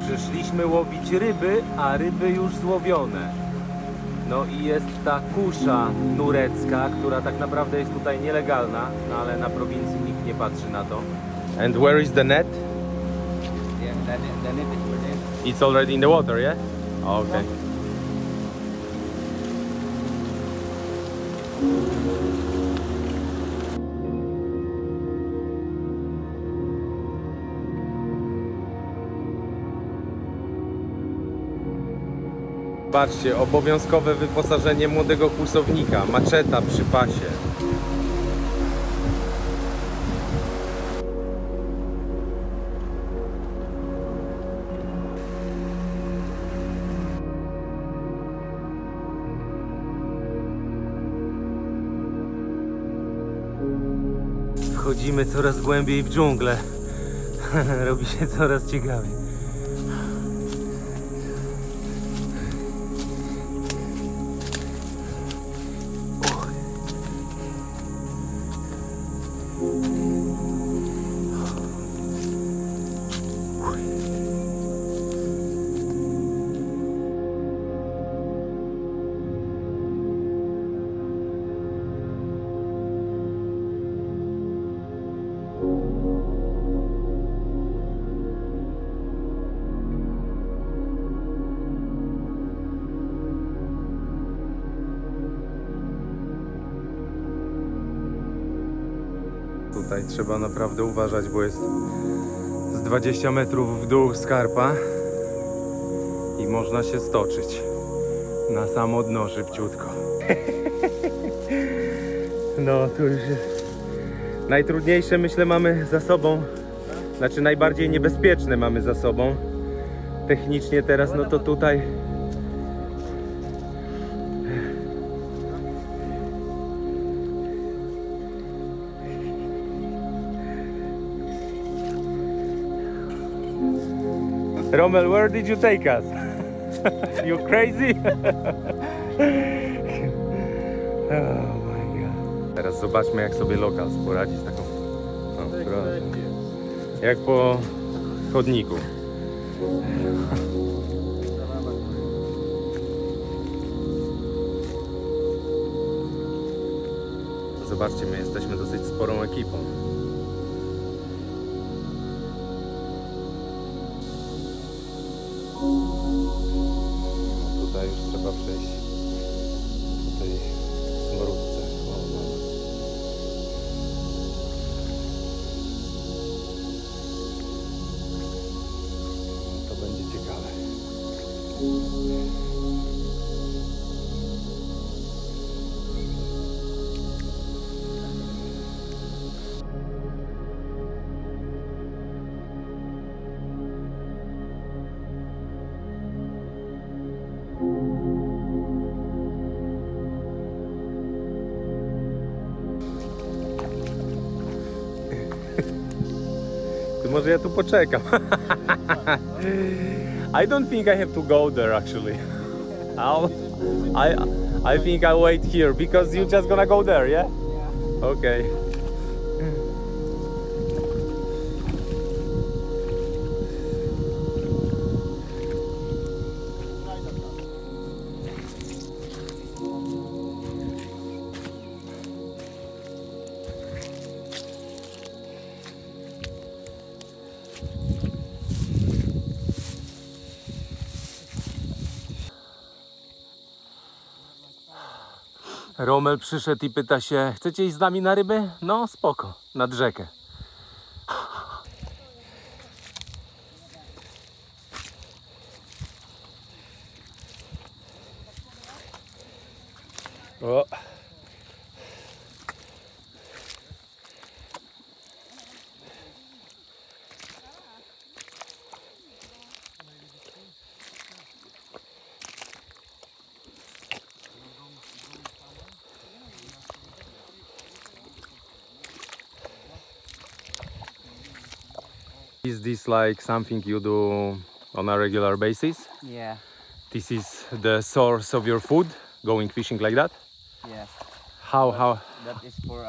Przyszliśmy łowić ryby, a ryby już złowione. No i jest ta kusza nurecka, która tak naprawdę jest tutaj nielegalna, no ale na prowincji nikt nie patrzy na to. And where is the net? Yeah, the net is for them. It's already in the water, yeah? Okay. Patrzcie, obowiązkowe wyposażenie młodego kłusownika, maczeta przy pasie. Wchodzimy coraz głębiej w dżunglę. Robi się coraz ciekawiej. Tutaj trzeba naprawdę uważać, bo jest z 20 metrów w dół skarpa i można się stoczyć na samo dno szybciutko. No tu już jest. Najtrudniejsze, myślę, mamy za sobą, znaczy najbardziej niebezpieczne mamy za sobą. Technicznie teraz, no to tutaj Rommel, where did you take us? You crazy? Oh my god. Teraz zobaczmy, jak sobie lokal poradzi z taką... O, proszę. Jak po chodniku. Zobaczcie, my jesteśmy dosyć sporą ekipą. Tutaj już trzeba przejść po tej smrodce. To będzie ciekawe. Może ja tu poczekam. I don't think I have to go there actually. I think I'll wait here because you're just gonna go there, yeah? Okay. Rommel przyszedł i pyta się, chcecie iść z nami na ryby? No spoko, nad rzekę. O. Is this like something you do on a regular basis? Yeah. This is the source of your food, going fishing like that? Yes. How? That is for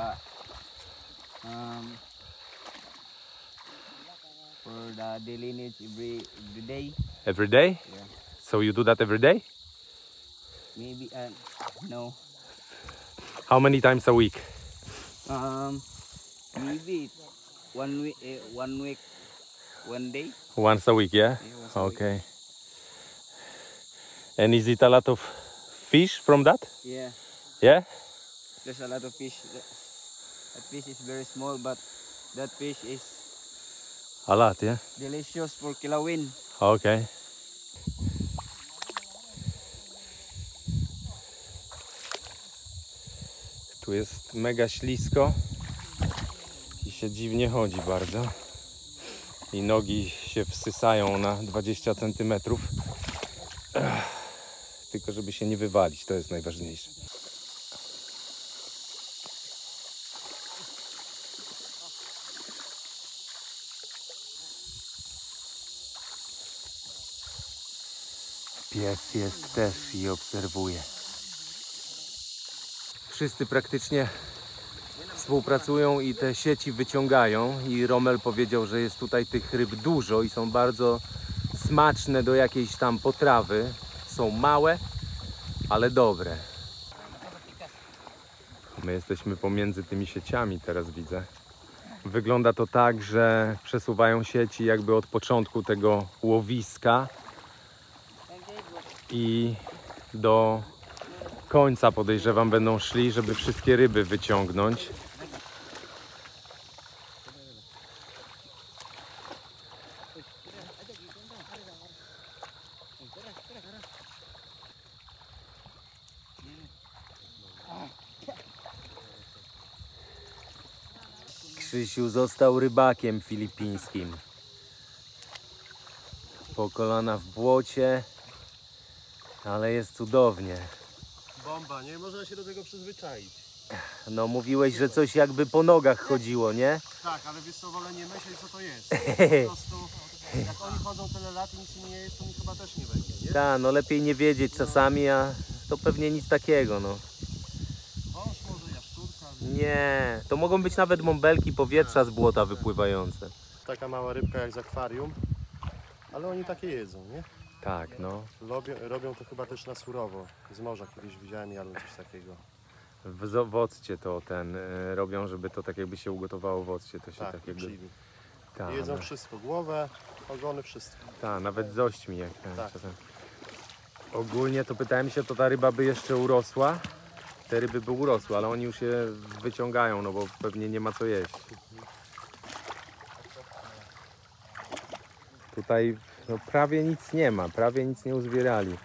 For the daily needs every day. Every day? Yeah. So you do that every day? Maybe no. How many times a week? Maybe 1 week, 1 day. Once a week, yeah? Yeah, once a week. Okay. And is it a lot of fish from that? Yeah. Yeah? There's a lot of fish. That fish is very small, but that fish is A lot, yeah? delicious for kilawin. Okay. Tu jest mega ślisko i się dziwnie chodzi bardzo. I nogi się wsysają na 20 cm. Tylko żeby się nie wywalić, to jest najważniejsze. Pies jest też i obserwuje. Wszyscy praktycznie współpracują i te sieci wyciągają. I Rommel powiedział, że jest tutaj tych ryb dużo i są bardzo smaczne do jakiejś tam potrawy. Są małe, ale dobre. My jesteśmy pomiędzy tymi sieciami, teraz widzę. Wygląda to tak, że przesuwają sieci jakby od początku tego łowiska i do końca, podejrzewam, będą szli, żeby wszystkie ryby wyciągnąć. Krzysiu został rybakiem filipińskim. Po kolana w błocie, ale jest cudownie. Bomba, nie? Można się do tego przyzwyczaić. No mówiłeś, że coś jakby po nogach chodziło, nie? Tak, ale wiesz co, wolę nie myśleć, co to jest. Po prostu, jak oni chodzą tyle lat i nic im nie jest, to mi chyba też nie będzie, nie? Tak, no lepiej nie wiedzieć czasami, a to pewnie nic takiego, no. Wąż może, jaszczurka. Nie, to mogą być nawet bąbelki powietrza z błota wypływające. Taka mała rybka jak z akwarium, ale oni takie jedzą, nie? Tak, no. Robią to chyba też na surowo. Z morza kiedyś widziałem albo coś takiego. W occie to robią, żeby to tak jakby się ugotowało w occie. To się Tak, tak jakby... chili. Ta, Jedzą no. wszystko, głowę, ogony, wszystko. Tak, nawet z ośćmi jak Tak. czasem. Ogólnie to pytałem się, to ta ryba by jeszcze urosła. Te ryby by urosły, ale oni już je wyciągają, no bo pewnie nie ma co jeść. Tutaj no, prawie nic nie ma, prawie nic nie uzbierali.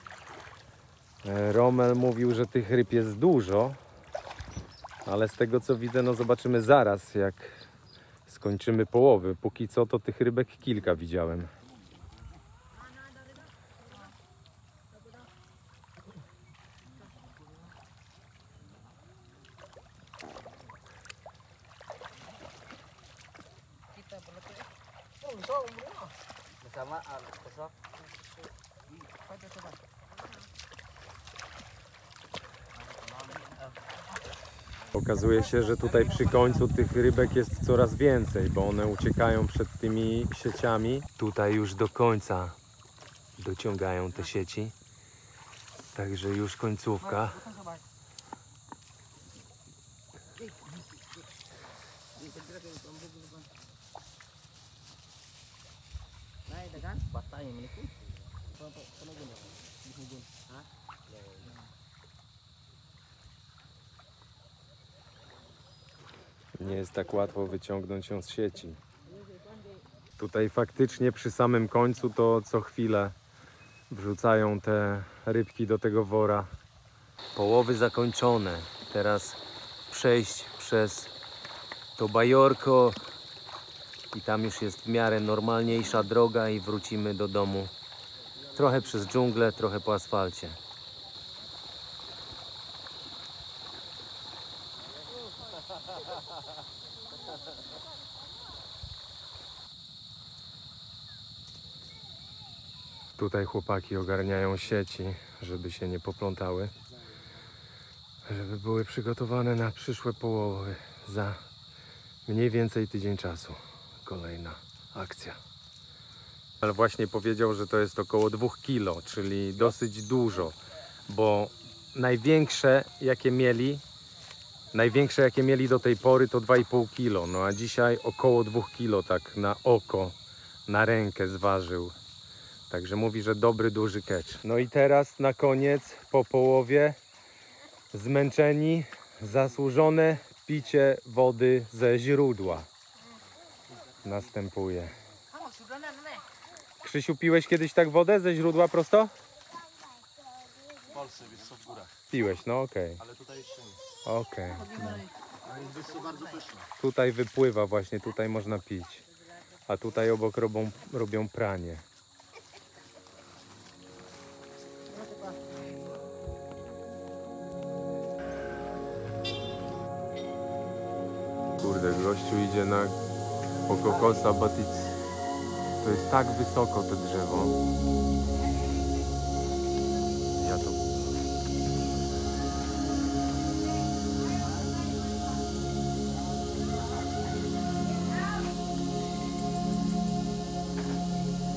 Rommel mówił, że tych ryb jest dużo, ale z tego co widzę, no zobaczymy zaraz, jak skończymy połowy. Póki co to tych rybek kilka widziałem. Bersama besok. Okazuje się, że tutaj przy końcu tych rybek jest coraz więcej, bo one uciekają przed tymi sieciami. Tutaj już do końca dociągają te sieci. Także już końcówka. Nie jest tak łatwo wyciągnąć ją z sieci. Tutaj faktycznie przy samym końcu to co chwilę wrzucają te rybki do tego wora. Połowy zakończone. Teraz przejść przez to bajorko i tam już jest w miarę normalniejsza droga i wrócimy do domu. Trochę przez dżunglę, trochę po asfalcie. Tutaj chłopaki ogarniają sieci, żeby się nie poplątały, żeby były przygotowane na przyszłe połowy za Mniej więcej tydzień czasu. Kolejna akcja. Ale właśnie powiedział, że to jest około 2 kilo, czyli dosyć dużo, bo największe jakie mieli do tej pory to 2,5 kilo, no a dzisiaj około 2 kilo tak na oko, na rękę zważył. Także mówi, że dobry, duży catch. No i teraz na koniec, po połowie, zmęczeni, zasłużone picie wody ze źródła następuje. Krzysiu, piłeś kiedyś tak wodę ze źródła prosto? W Polsce, wiesz co, w górach. Piłeś, no okej. Ale tutaj jeszcze nie. Okej. Ale jest wiesz co, bardzo pyszne. Tutaj wypływa właśnie, tutaj można pić. A tutaj obok robią pranie. Kurde, gościu idzie po kokosa, to jest tak wysoko to drzewo. Ja to...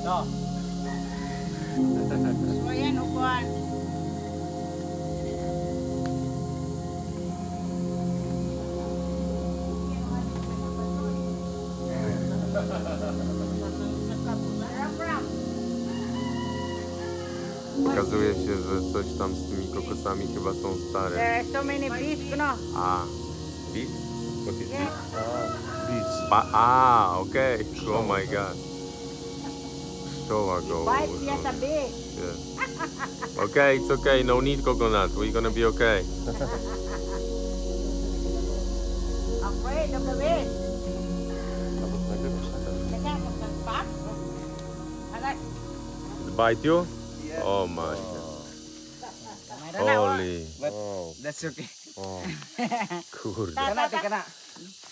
No. Ayan, upuan. Okazuje się, że coś tam z tymi kokosami chyba są stare. There are so many bees, no? A, beets? What is Yes. beets? Okay. Oh my god. Pszczoła go. Bites yes a bee. Yeah. Okay, it's okay. No need coconut. We're gonna be okay. Afraid of the bees. Kaya magkakpak. Agad. Bite you? Oh my god. Mayroon na, oh. Holy. But that's okay. Kurde. Kana, te kana.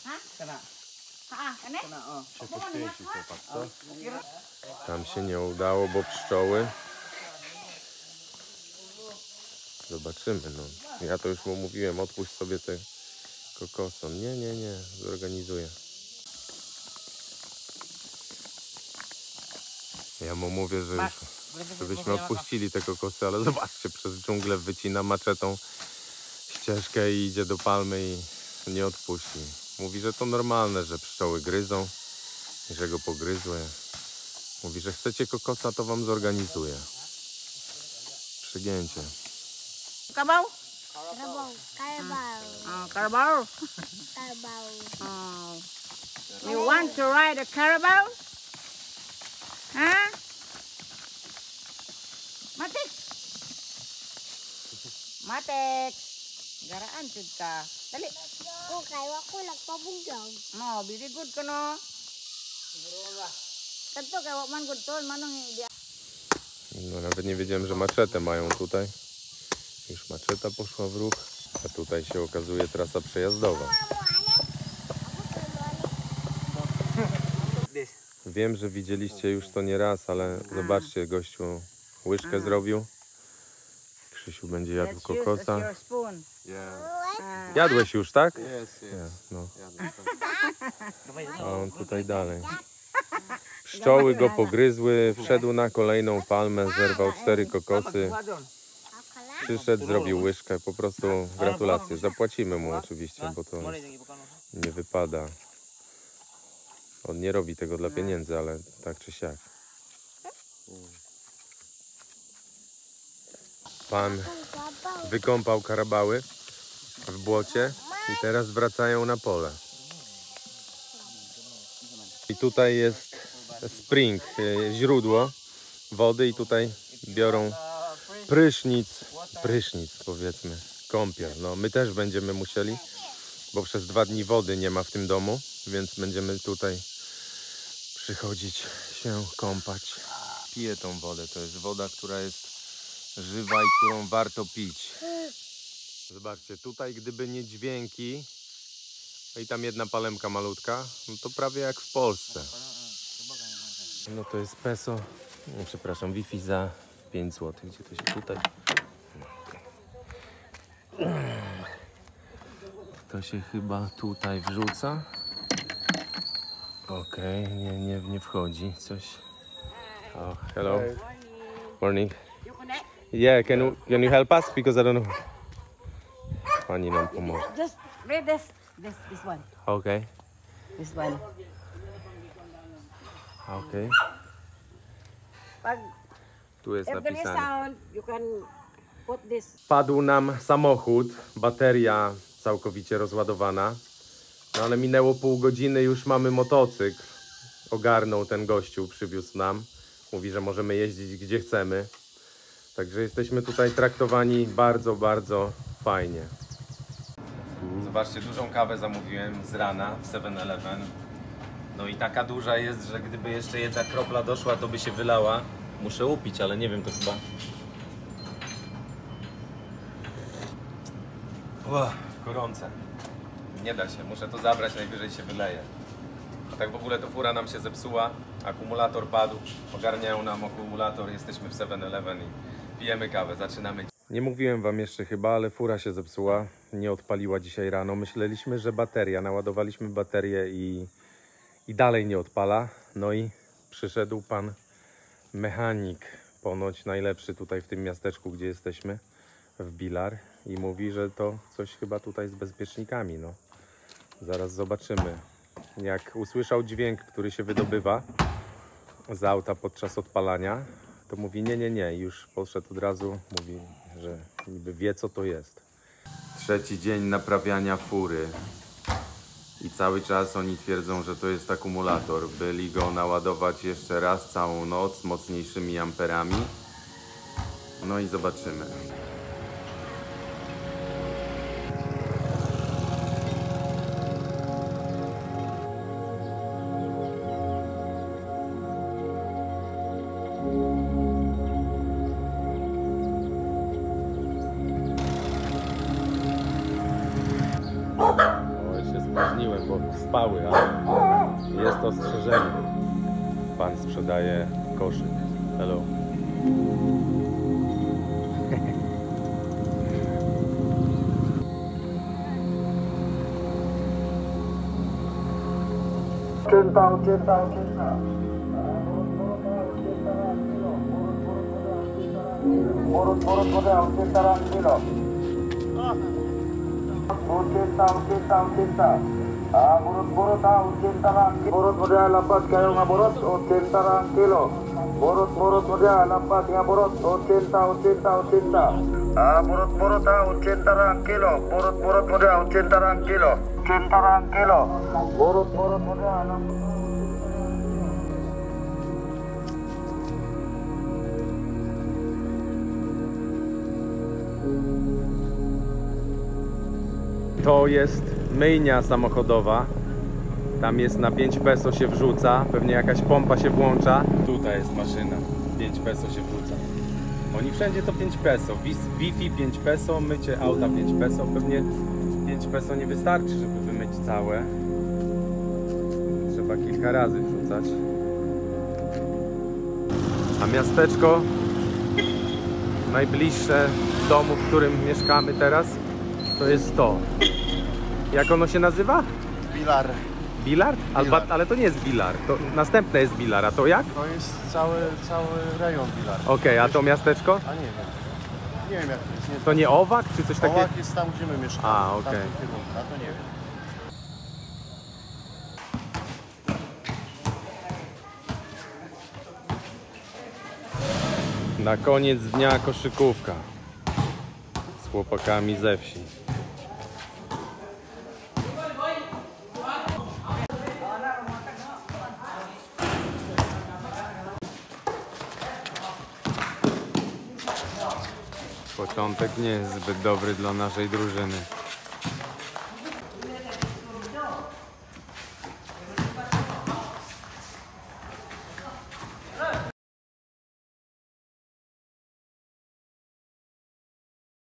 Ha? Kana. Kane? Kana, oh. Się poświęci chłopak, co? Tam się nie udało, bo pszczoły. Zobaczymy, no. Ja to już mu mówiłem, odpuść sobie te kokosy. Nie, zorganizuję. Ja mu mówię, że już, żebyśmy odpuścili te kokosy, ale zobaczcie, przez dżunglę wycina maczetą ścieżkę i idzie do palmy i nie odpuści. Mówi, że to normalne, że pszczoły gryzą i że go pogryzły. Mówi, że chcecie kokosa, to wam zorganizuję. Przygięcie. Kabaw? Carabao. Carabao. Carabao. Carabao. You want to ride a carabao? Huh? Matik. Matik. Garaan jud ka. Dali. Okay, wako nagpabunggag. No, very good ka no. Kanto kay wa man good to, manong hindi. No, nawet nie wiedziałem, że maczetę mają tutaj. Już maczeta poszła w ruch. A tutaj się okazuje trasa przejazdowa. This. Wiem, że widzieliście już to nie raz, ale zobaczcie, gościu łyżkę zrobił. Krzysiu będzie jadł Let's use as kokosa. your spoon. Yeah. Jadłeś już, tak? Yes, yes. Nie, no. Yeah. A on tutaj dalej. Pszczoły go pogryzły, wszedł na kolejną palmę, zerwał 4 kokosy. Przyszedł, zrobił łyżkę, po prostu gratulacje. Zapłacimy mu oczywiście, bo to nie wypada. On nie robi tego dla pieniędzy, ale tak czy siak. Pan wykąpał karabały w błocie i teraz wracają na pole. I tutaj jest spring, źródło wody i tutaj biorą prysznic powiedzmy, kąpiel. No my też będziemy musieli, bo przez 2 dni wody nie ma w tym domu, więc będziemy tutaj przychodzić się kąpać. Piję tą wodę, to jest woda, która jest żywa i którą warto pić. Zobaczcie, tutaj gdyby nie dźwięki, no i tam jedna palemka malutka, no to prawie jak w Polsce. No to jest peso, no, przepraszam, Wi-Fi za 5 zł. Gdzie to się tutaj? To się chyba tutaj wrzuca. Okej, nie wchodzi coś. Oh, hello. Morning. You connect? Yeah, can you help us? Because I don't know. Pani nam pomoże. Just read this one. Okej, This one. okej. Pag Tu jest if there is napisane. sound, you can put this. Padł nam samochód, bateria całkowicie rozładowana. No ale minęło pół godziny, już mamy motocykl. Ogarnął ten gościu, przywiózł nam. Mówi, że możemy jeździć gdzie chcemy. Także jesteśmy tutaj traktowani bardzo, bardzo fajnie. Zobaczcie, dużą kawę zamówiłem z rana w 7-Eleven. No i taka duża jest, że gdyby jeszcze jedna kropla doszła, to by się wylała. Muszę upić, ale nie wiem, to chyba... Gorące. Nie da się, muszę to zabrać, najwyżej się wyleje. A tak w ogóle to fura nam się zepsuła, akumulator padł, ogarniają nam akumulator, jesteśmy w 7-Eleven i pijemy kawę, zaczynamy. Nie mówiłem wam jeszcze chyba, ale fura się zepsuła, nie odpaliła dzisiaj rano. Myśleliśmy, że bateria, naładowaliśmy baterię i dalej nie odpala. No i przyszedł pan mechanik, ponoć najlepszy tutaj w tym miasteczku, gdzie jesteśmy, w Bilar, i mówi, że to coś chyba tutaj z bezpiecznikami, no. Zaraz zobaczymy. Jak usłyszał dźwięk, który się wydobywa z auta podczas odpalania, to mówi nie, już podszedł od razu, mówi, że niby wie, co to jest. Trzeci dzień naprawiania fury i cały czas oni twierdzą, że to jest akumulator. Byli go naładować jeszcze raz całą noc mocniejszymi amperami. No i zobaczymy. O, się spóźniłem, bo spały, ale jest ostrzeżenie. Pan sprzedaje koszyk. Hello. Borot model lambat kayo nga borot 80 kilo. Borot model lambat nga borot 80. Borot 80 kilo. Borot model 80 kilo. 80 kilo. Borot model lambat. To jest myjnia samochodowa. Tam jest na 5 peso się wrzuca. Pewnie jakaś pompa się włącza. Tutaj jest maszyna. 5 peso się wrzuca. Oni wszędzie to 5 peso. Wi-Fi 5 peso, mycie auta 5 peso. Pewnie 5 peso nie wystarczy, żeby wymyć całe. Trzeba kilka razy wrzucać. A miasteczko najbliższe domu, w którym mieszkamy teraz, to jest to. Jak ono się nazywa? Bilar. Bilar? Bilar. Ale to nie jest Bilar. To następne jest Bilar. A to jak? To jest cały rejon Bilar. Okej, a to miasteczko? A nie wiem. Nie wiem jak to jest. Nie To nie Owak czy coś takiego? Ołak jest tam, gdzie my mieszkamy. A, w okej. tamtym kierunku, a to nie wiem. Na koniec dnia koszykówka z chłopakami ze wsi. Początek nie jest zbyt dobry dla naszej drużyny.